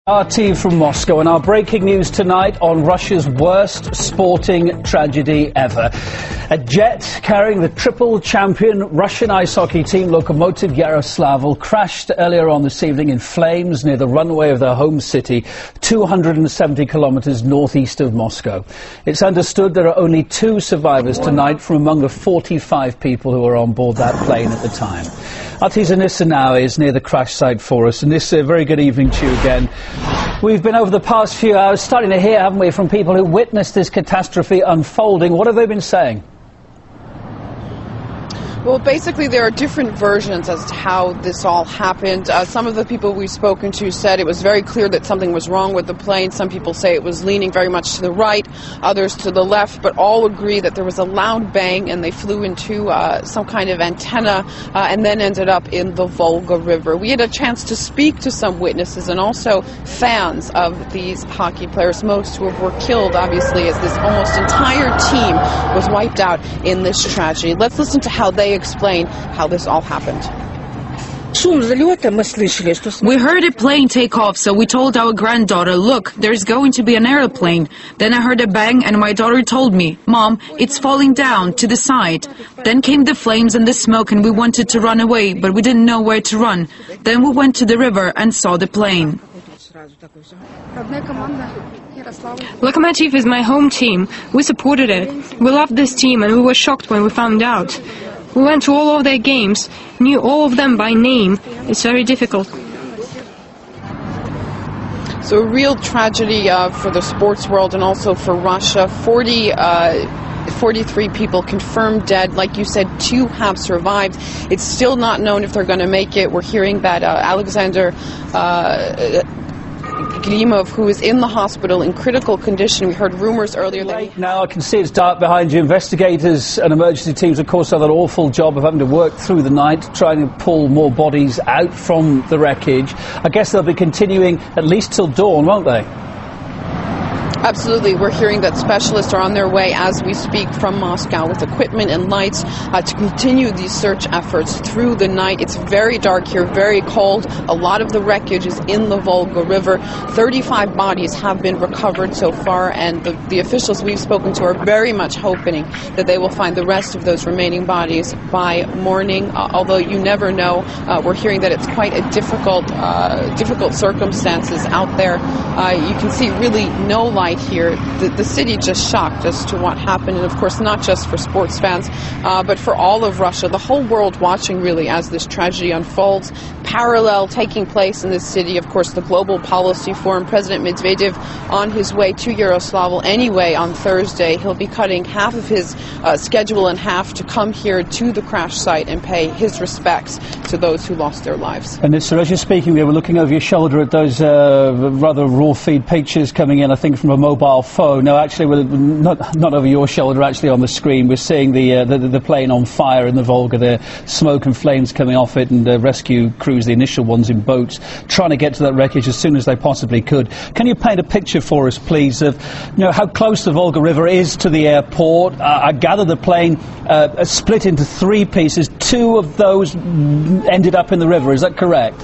RT from Moscow, and our breaking news tonight on Russia's worst sporting tragedy ever. A jet carrying the triple champion Russian ice hockey team Lokomotiv Yaroslavl crashed earlier on this evening in flames near the runway of their home city, 270 kilometers northeast of Moscow. It's understood there are only 2 survivors tonight from among the 45 people who were on board that plane at the time. RT's Anissa now is near the crash site for us. And this very good evening to you again. We've been over the past few hours starting to hear, haven't we, from people who witnessed this catastrophe unfolding. What have they been saying? Well, basically, there are different versions as to how this all happened. Some of the people we've spoken to said it was very clear that something was wrong with the plane. Some people say it was leaning very much to the right, others to the left, but all agree that there was a loud bang and they flew into some kind of antenna and then ended up in the Volga River. We had a chance to speak to some witnesses and also fans of these hockey players, most who were killed, obviously, as this almost entire team was wiped out in this tragedy. Let's listen to how they explain how this all happened. We heard a plane take off, so we told our granddaughter, look, there's going to be an airplane. Then I heard a bang and my daughter told me, Mom, it's falling down to the side. Then came the flames and the smoke and we wanted to run away, but we didn't know where to run. Then we went to the river and saw the plane. Lokomotiv is my home team. We supported it. We loved this team and we were shocked when we found out. We went to all of their games, knew all of them by name. It's very difficult. So a real tragedy for the sports world and also for Russia. 43 people confirmed dead. Like you said, 2 have survived. It's still not known if they're going to make it. We're hearing that Alexander Glimov, who is in the hospital in critical condition. We heard rumors earlier that... Now I can see it's dark behind you. Investigators and emergency teams, of course, have that awful job of having to work through the night, trying to pull more bodies out from the wreckage. I guess they'll be continuing at least till dawn, won't they? Absolutely. We're hearing that specialists are on their way as we speak from Moscow with equipment and lights to continue these search efforts through the night. It's very dark here, very cold. A lot of the wreckage is in the Volga River. 35 bodies have been recovered so far, and the officials we've spoken to are very much hoping that they will find the rest of those remaining bodies by morning, although you never know. We're hearing that it's quite a difficult circumstances out there. You can see really no light here. The city just shocked as to what happened, and of course not just for sports fans, but for all of Russia, the whole world watching really as this tragedy unfolds. Parallel taking place in this city, of course, the Global Policy Forum. President Medvedev on his way to Yaroslavl anyway on Thursday. He'll be cutting half of his schedule in half to come here to the crash site and pay his respects to those who lost their lives. And as you're speaking, we were looking over your shoulder at those rather raw feed pictures coming in, I think, from a mobile phone. No, actually, we're not over your shoulder, actually on the screen. We're seeing the plane on fire in the Volga there, smoke and flames coming off it, and rescue crews, the initial ones in boats, trying to get to that wreckage as soon as they possibly could. Can you paint a picture for us, please, of how close the Volga River is to the airport? I gather the plane split into 3 pieces. 2 of those ended up in the river. Is that correct?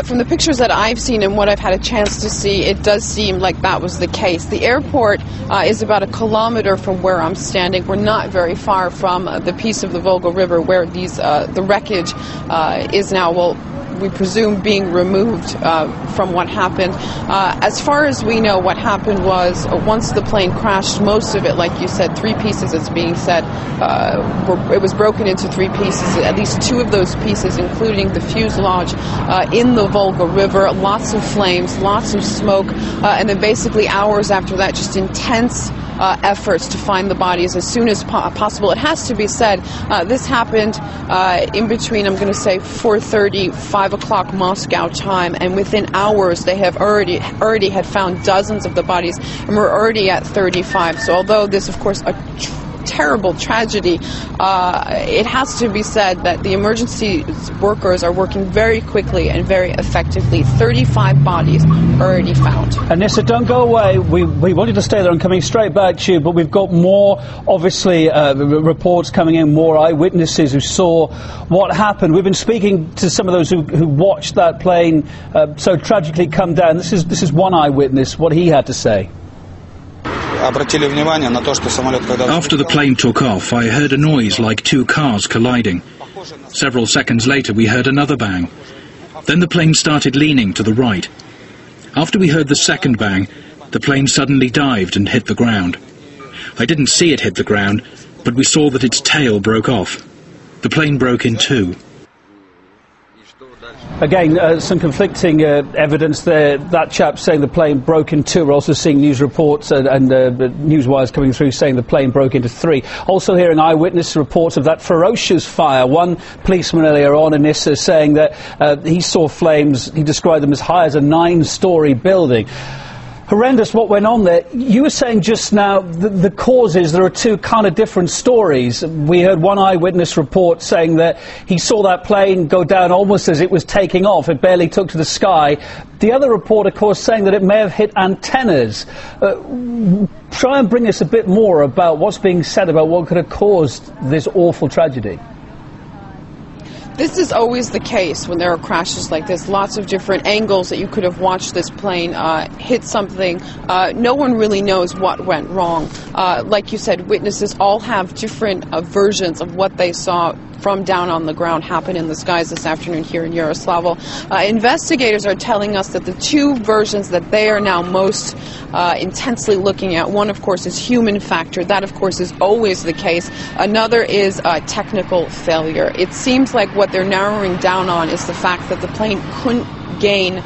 From the pictures that I've seen and what I've had a chance to see, it does seem like that was the case. The airport is about 1 kilometer from where I'm standing. We're not very far from the piece of the Volga River where the wreckage is now, well, we presume being removed from what happened. As far as we know, what happened was once the plane crashed, most of it, like you said, 3 pieces, it's being said, it was broken into 3 pieces. At least 2 of those pieces, including the fuselage, in the Volga River. Lots of flames, lots of smoke, and then basically hours after that, just intense efforts to find the bodies as soon as possible. It has to be said, this happened in between, I'm going to say, 4:30, 5 o'clock Moscow time, and within hours they have already had found dozens of the bodies, and we're already at 35. So although this, of course, terrible tragedy, it has to be said that the emergency workers are working very quickly and very effectively. 35 bodies already found. Anissa, don't go away. We wanted to stay there and coming straight back to you, but we've got more, obviously, reports coming in, more eyewitnesses who saw what happened. We've been speaking to some of those who watched that plane so tragically come down. This is one eyewitness, what he had to say. After the plane took off, I heard a noise like two cars colliding. Several seconds later, we heard another bang. Then the plane started leaning to the right. After we heard the second bang, the plane suddenly dived and hit the ground. I didn't see it hit the ground, but we saw that its tail broke off. The plane broke in two. Again, some conflicting evidence there. That chap saying the plane broke in two. We're also seeing news reports and news wires coming through saying the plane broke into three. Also hearing eyewitness reports of that ferocious fire. One policeman earlier on, Anissa, saying that he saw flames, he described them as high as a 9-story building. Horrendous what went on there. You were saying just now the causes, there are two kind of different stories. We heard one eyewitness report saying that he saw that plane go down almost as it was taking off. It barely took to the sky. The other report, of course, saying that it may have hit antennas. Try and bring us a bit more about what's being said about what could have caused this awful tragedy. This is always the case when there are crashes like this. Lots of different angles that you could have watched this plane hit something. No one really knows what went wrong. Like you said, witnesses all have different versions of what they saw from down on the ground happen in the skies this afternoon here in Yaroslavl. Investigators are telling us that the two versions that they are now most intensely looking at, one of course is human factor. That of course is always the case. Another is technical failure. It seems like what they're narrowing down on is the fact that the plane couldn't gain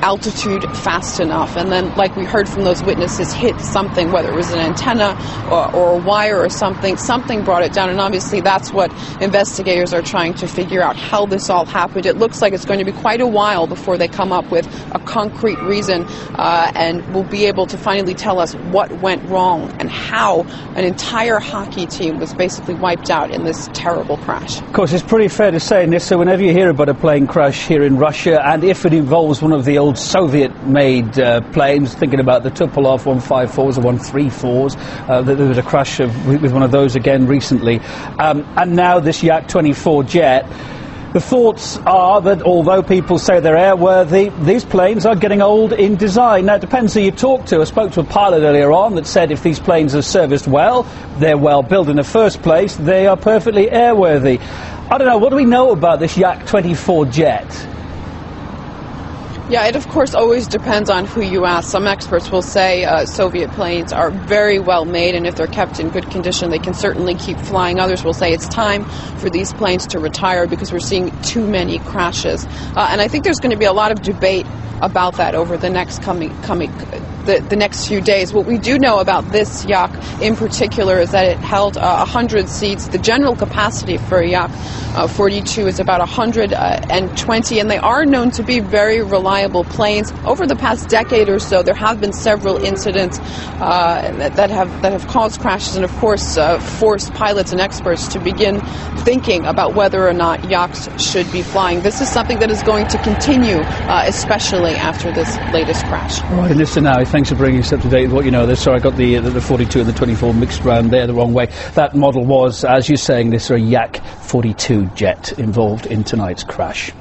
altitude fast enough, and then, like we heard from those witnesses, hit something, whether it was an antenna or a wire or something brought it down, and obviously that's what investigators are trying to figure out, how this all happened. It looks like it's going to be quite a while before they come up with a concrete reason and will be able to finally tell us what went wrong and how an entire hockey team was basically wiped out in this terrible crash. Of course, it's pretty fair to say, Nissa, whenever you hear about a plane crash here in Russia, and if it involves one of the old Soviet-made planes, thinking about the Tupolev 154s or 134s, there was a crash with one of those again recently, and now this Yak-24 jet. The thoughts are that although people say they're airworthy, these planes are getting old in design. Now, it depends who you talk to. I spoke to a pilot earlier on that said if these planes are serviced well, they're well built in the first place, they are perfectly airworthy. I don't know, what do we know about this Yak-24 jet? Yeah, it of course always depends on who you ask. Some experts will say Soviet planes are very well made, and if they're kept in good condition, they can certainly keep flying. Others will say it's time for these planes to retire because we're seeing too many crashes. And I think there's going to be a lot of debate about that over the next the next few days. What we do know about this Yak in particular is that it held 100 seats. The general capacity for a Yak 42 is about 120, and they are known to be very reliable planes. Over the past decade or so, there have been several incidents that have caused crashes, and of course forced pilots and experts to begin thinking about whether or not Yaks should be flying. This is something that is going to continue, especially after this latest crash. All right, listen now, thanks for bringing us up to date with what you know. Sorry, I got the 42 and the 24 mixed around there the wrong way. That model was, as you're saying, this Yak-42 jet involved in tonight's crash.